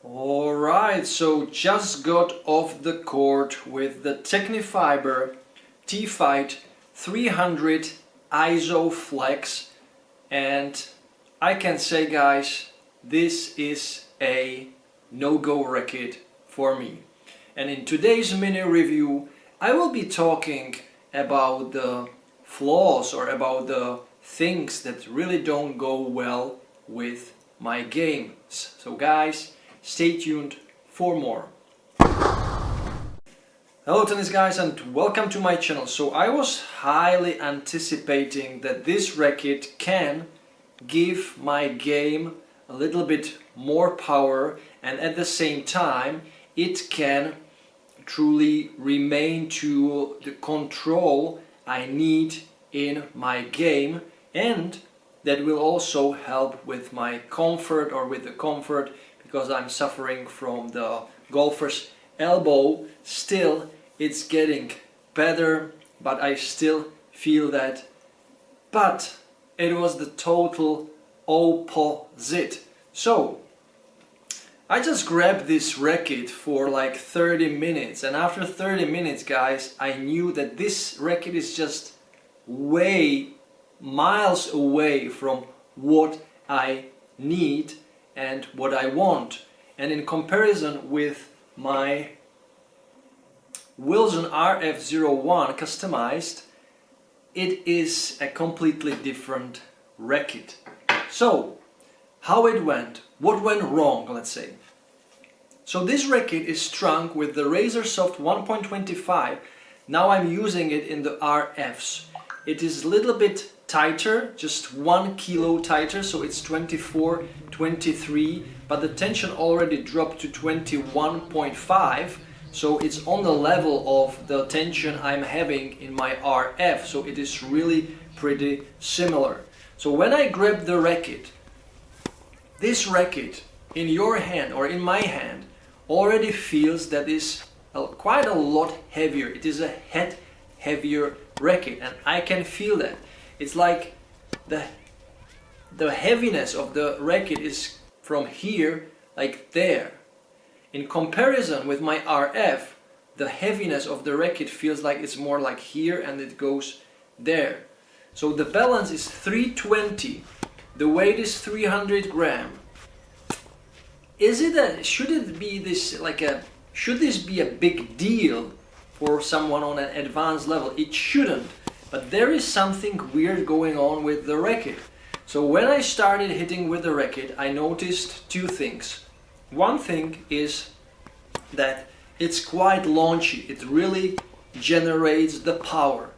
Alright, so just got off the court with the Tecnifibre T-Fight 300 ISO flex, and I can say, guys, this is a no-go racket for me. And in today's mini review I will be talking about the flaws or about the things that really don't go well with my games. So guys, stay tuned for more. Hello tennis guys, and welcome to my channel. So I was highly anticipating that this racket can give my game a little bit more power, and at the same time it can truly remain to the control I need in my game, and that will also help with my comfort, or with the comfort, because I'm suffering from the golfer's elbow. Still, it's getting better, but I still feel that. But it was the total opposite. So I just grabbed this racket for like 30 minutes, and after 30 minutes, guys, I knew that this racket is just way miles away from what I need and what I want. And in comparison with my Wilson RF01 customized, it is a completely different racket. So how it went, what went wrong, let's say. So this racket is strung with the Razor Soft 1.25. Now I'm using it in the RFs. It is a little bit tighter, just 1 kilo tighter, so it's 24, 23, but the tension already dropped to 21.5, so it's on the level of the tension I'm having in my RF, so it is really pretty similar. So when I grab the racket, this racket in your hand or in my hand already feels that is quite a lot heavier. It is a head heavier racket, and I can feel that. It's like the heaviness of the racket is from here, like there. In comparison with my RF, the heaviness of the racket feels like it's more like here, and it goes there. So the balance is 320. The weight is 300 grams. Should this be a big deal for someone on an advanced level? It shouldn't, but there is something weird going on with the racket. So when I started hitting with the racket, I noticed two things. One thing is that it's quite launchy. It really generates the power.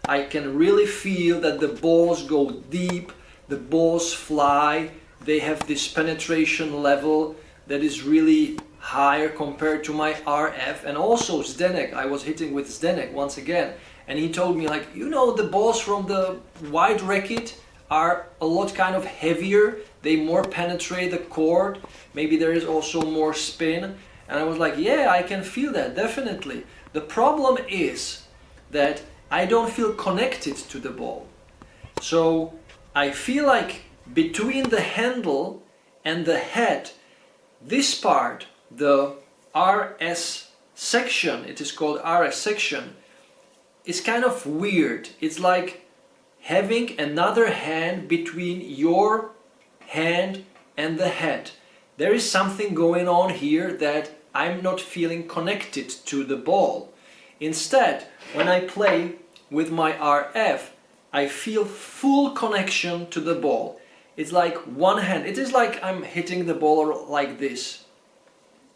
I can really feel that the balls go deep, the balls fly, they have this penetration level that is really higher compared to my RF. And also Zdenek, I was hitting with Zdenek once again, and he told me, like, you know, the balls from the wide racket are a lot kind of heavier, they more penetrate the court, maybe there is also more spin. And I was like, yeah, I can feel that, definitely. The problem is that I don't feel connected to the ball. So I feel like between the handle and the head, this part, the RS section, it is called RS section, is kind of weird. It's like having another hand between your hand and the head. There is something going on here that I'm not feeling connected to the ball. Instead, when I play with my RF, I feel full connection to the ball. It's like one hand. It is like I'm hitting the ball like this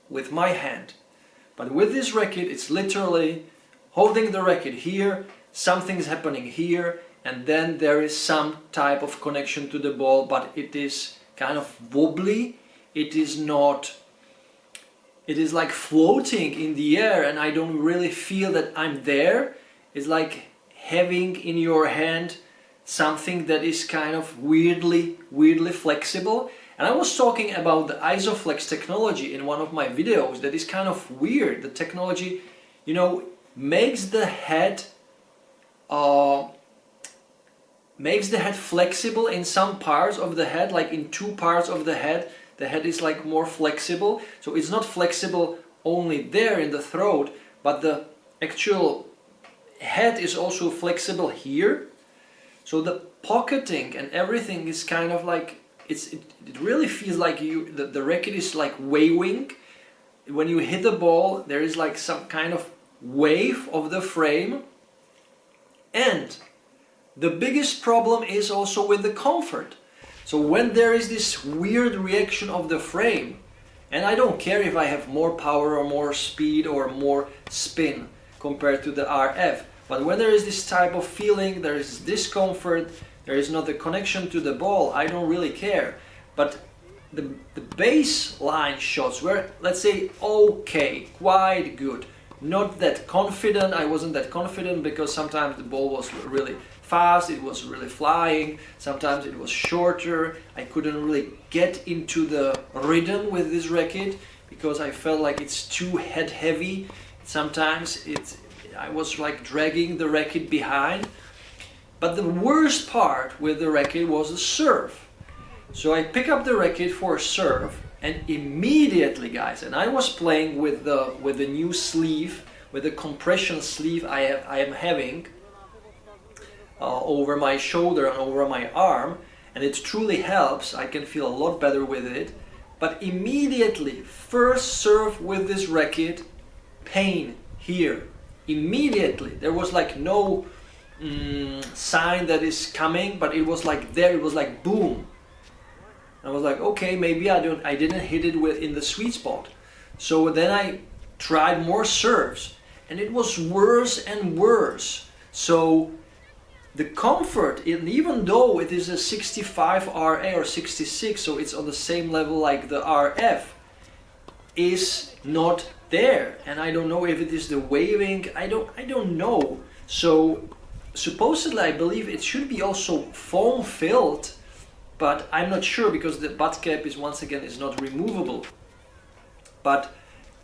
with my hand. But with this racket, it's literally holding the racket here, something's happening here, and then there is some type of connection to the ball, but it is kind of wobbly. It is not, it is like floating in the air, and I don't really feel that I'm there. It's like having in your hand something that is kind of weirdly flexible. And I was talking about the ISOFlex technology in one of my videos. That is kind of weird. The technology, you know, makes the head flexible in some parts of the head, like in two parts of the head. The head is like more flexible, so it's not flexible only there in the throat, but the actual head is also flexible here. So the pocketing and everything is kind of like, it really feels like the racket is like waving. When you hit the ball, there is like some kind of wave of the frame. And the biggest problem is also with the comfort. So when there is this weird reaction of the frame, and I don't care if I have more power or more speed or more spin compared to the RF, but when there is this type of feeling, there is discomfort, there is not the connection to the ball, I don't really care. But the baseline shots were, let's say, okay, quite good. Not that confident, I wasn't that confident because sometimes the ball was really fast, it was really flying, sometimes it was shorter, I couldn't really get into the rhythm with this racket because I felt like it's too head heavy. Sometimes I was like dragging the racket behind. But the worst part with the racket was the serve. So I pick up the racket for a serve, and immediately, guys, and I was playing with the new sleeve, with the compression sleeve I am having over my shoulder and over my arm, and it truly helps. I can feel a lot better with it. But immediately, first serve with this racket, pain here. Immediately, there was like no sign that is coming, but it was like there. It was like boom. I was like, okay, maybe I didn't hit it in the sweet spot. So then I tried more serves, and it was worse and worse. So the comfort, even though it is a 65 RA or 66, so it's on the same level like the RF, is not there. And I don't know if it is the waving, I don't know. So supposedly I believe it should be also foam filled, but I'm not sure because the butt cap is once again is not removable. But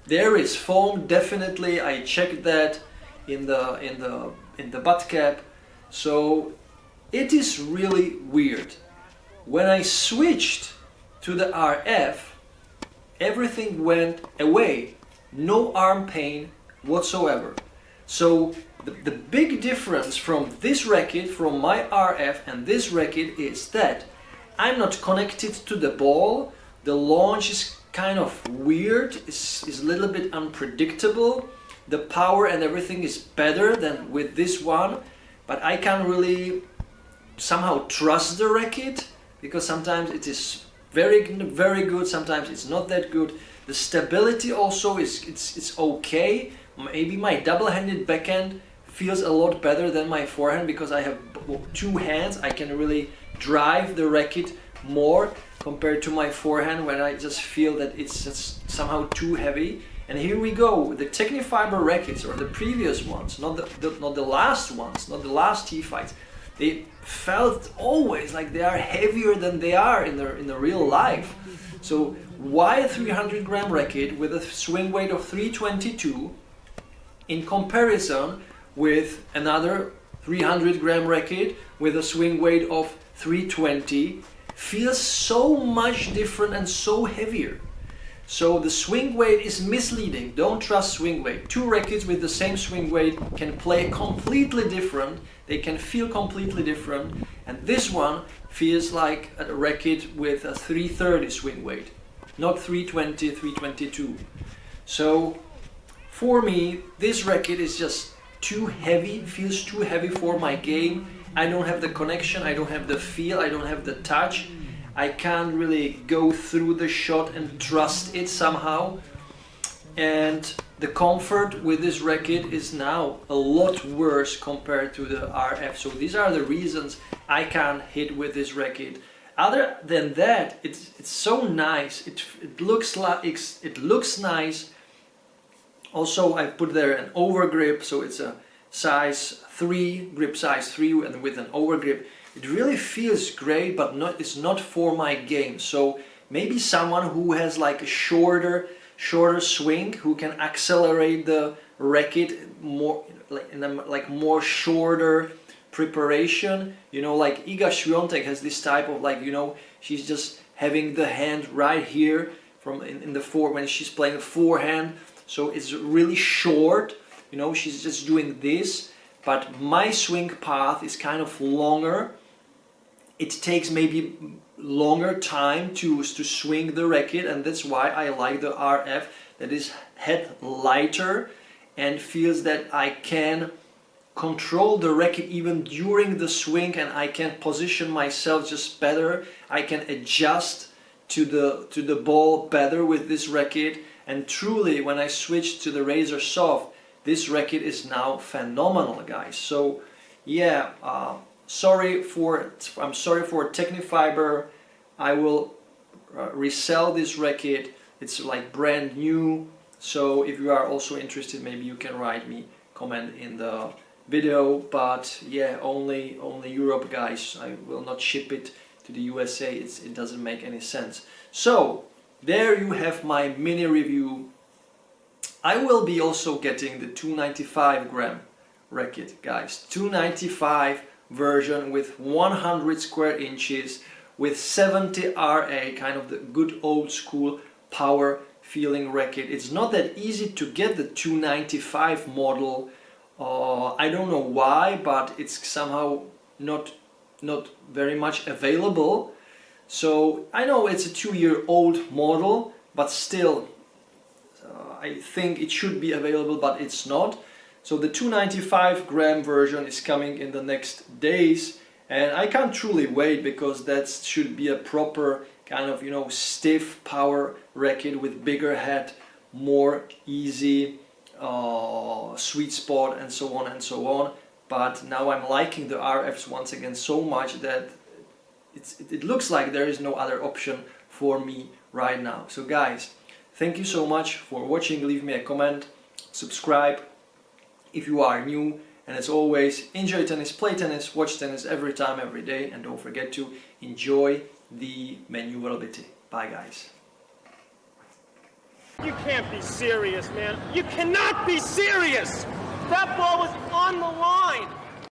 there is foam definitely. I checked that in the butt cap. So it is really weird. When I switched to the RF, everything went away. No arm pain whatsoever. So the big difference from this racket, from my RF and this racket, is that I'm not connected to the ball. The launch is kind of weird, is a little bit unpredictable. The power and everything is better than with this one, but I can't really somehow trust the racket because sometimes it is very good, sometimes it's not that good. The stability also it's okay. Maybe my double-handed backhand feels a lot better than my forehand because I have two hands. I can really drive the racket more compared to my forehand when I just feel that it's just somehow too heavy. And here we go, the Tecnifibre rackets, or the previous ones, not the last ones, not the last T-Fights. They felt always like they are heavier than they are in the real life. So why a 300 gram racket with a swing weight of 322 in comparison with another 300 gram racket with a swing weight of 320 feels so much different and so heavier. So the swing weight is misleading. Don't trust swing weight. Two rackets with the same swing weight can play completely different. They can feel completely different. And this one feels like a racket with a 330 swing weight, not 320, 322. So for me, this racket is just too heavy, feels too heavy for my game. I don't have the connection, I don't have the feel, I don't have the touch. I can't really go through the shot and trust it somehow. And the comfort with this racket is now a lot worse compared to the RF. So these are the reasons I can't hit with this racket. Other than that, it's so nice. It looks nice. Also, I put there an overgrip, so it's a size 3, grip size 3, and with an overgrip. It really feels great, but it's not for my game. So maybe someone who has like a shorter swing, who can accelerate the racket more, like more shorter preparation. You know, like Iga Swiatek has this type of, like, you know, she's just having the hand right here from in the when she's playing the forehand. So it's really short, you know, she's just doing this, but my swing path is kind of longer. It takes maybe longer time to swing the racket, and that's why I like the RF, that is head lighter and feels that I can control the racket even during the swing, and I can position myself just better. I can adjust to the ball better with this racket, and truly when I switched to the Razor Soft, this racket is now phenomenal, guys. So yeah, I'm sorry for Tecnifibre. I will resell this racket. It's like brand new. So if you are also interested, maybe you can write me comment in the video. But yeah, only Europe, guys. I will not ship it to the USA. It doesn't make any sense. So there you have my mini review. I will be also getting the 295 gram racket, guys. 295 version with 100 square inches, with 70 RA, kind of the good old school power feeling racket. It's not that easy to get the 295 model. I don't know why, but it's somehow not very much available. So I know it's a 2-year-old model, but still I think it should be available, but it's not. So the 295 gram version is coming in the next days, and I can't truly wait, because that should be a proper kind of, you know, stiff power racket with bigger head, more easy sweet spot, and so on and so on. But now I'm liking the RFs once again so much that it looks like there is no other option for me right now. So guys, thank you so much for watching. Leave me a comment, subscribe if you are new, and as always, enjoy tennis, play tennis, watch tennis every time, every day, and don't forget to enjoy the manooovrlbity. Bye guys. You can't be serious, man. You cannot be serious! That ball was on the line!